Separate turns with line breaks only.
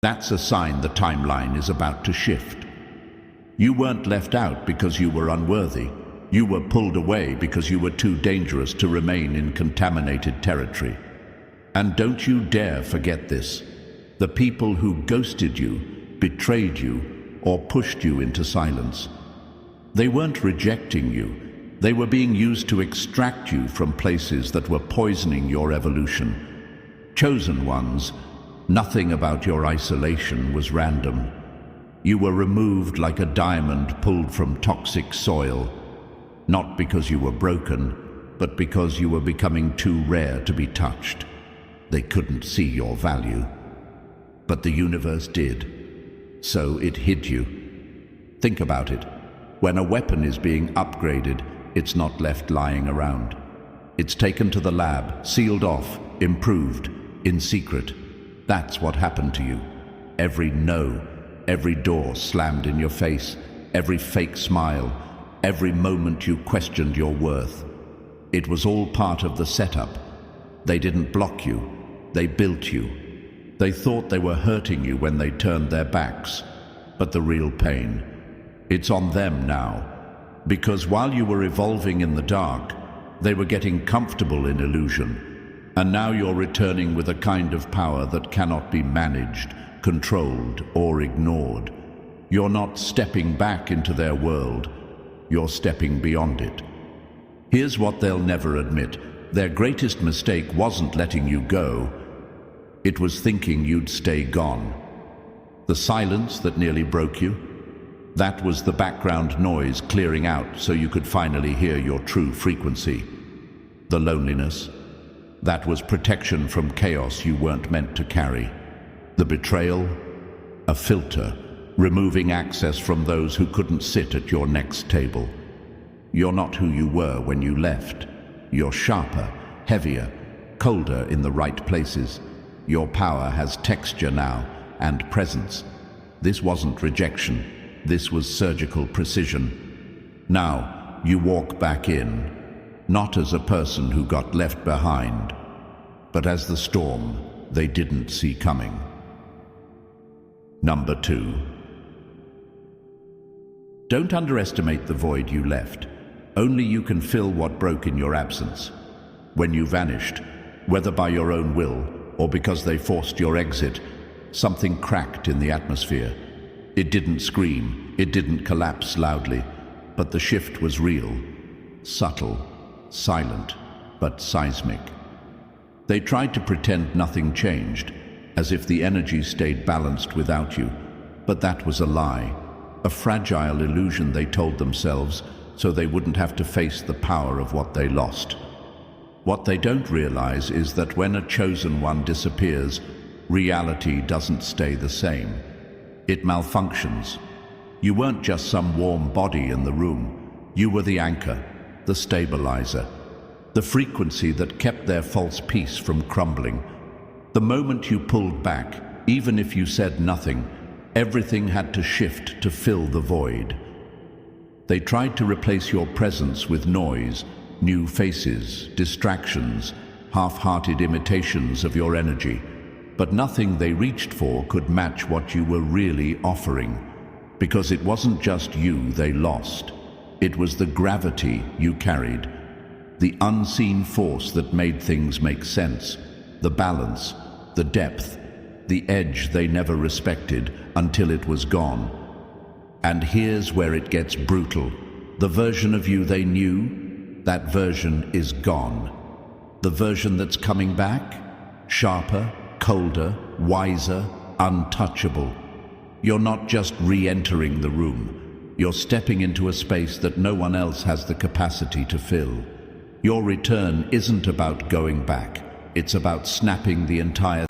That's a sign the timeline is about to shift. You weren't left out because you were unworthy. You were pulled away because you were too dangerous to remain in contaminated territory. And don't you dare forget this. The people who ghosted you, betrayed you, or pushed you into silence. They weren't rejecting you. They were being used to extract you from places that were poisoning your evolution. Chosen ones, nothing about your isolation was random. You were removed like a diamond pulled from toxic soil, not because you were broken, but because you were becoming too rare to be touched. They couldn't see your value. But the universe did. So it hid you. Think about it. When a weapon is being upgraded, it's not left lying around. It's taken to the lab, sealed off, improved, in secret. That's what happened to you. Every no, every door slammed in your face, every fake smile, every moment you questioned your worth. It was all part of the setup. They didn't block you. They built you. They thought they were hurting you when they turned their backs. But the real pain, it's on them now. Because while you were evolving in the dark, they were getting comfortable in illusion. And now you're returning with a kind of power that cannot be managed, controlled, or ignored. You're not stepping back into their world. You're stepping beyond it. Here's what they'll never admit. Their greatest mistake wasn't letting you go. It was thinking you'd stay gone. The silence that nearly broke you, that was the background noise clearing out so you could finally hear your true frequency. The loneliness, that was protection from chaos you weren't meant to carry. The betrayal, a filter, removing access from those who couldn't sit at your next table. You're not who you were when you left. You're sharper, heavier, colder in the right places. Your power has texture now, and presence. This wasn't rejection. This was surgical precision. Now, you walk back in, not as a person who got left behind, but as the storm they didn't see coming. Number 2. Don't underestimate the void you left. Only you can fill what broke in your absence. When you vanished, whether by your own will or because they forced your exit, something cracked in the atmosphere. It didn't scream, it didn't collapse loudly, but the shift was real, subtle, silent, but seismic. They tried to pretend nothing changed, as if the energy stayed balanced without you, but that was a lie, a fragile illusion they told themselves so they wouldn't have to face the power of what they lost. What they don't realize is that when a chosen one disappears, reality doesn't stay the same. It malfunctions. You weren't just some warm body in the room. You were the anchor, the stabilizer, the frequency that kept their false peace from crumbling. The moment you pulled back, even if you said nothing, everything had to shift to fill the void. They tried to replace your presence with noise, new faces, distractions, half-hearted imitations of your energy. But nothing they reached for could match what you were really offering, because it wasn't just you they lost. It was the gravity you carried, the unseen force that made things make sense, the balance, the depth, the edge they never respected until it was gone. And here's where it gets brutal. The version of you they knew, that version is gone. The version that's coming back, sharper, colder, wiser, untouchable. You're not just re-entering the room. You're stepping into a space that no one else has the capacity to fill. Your return isn't about going back. It's about snapping the entire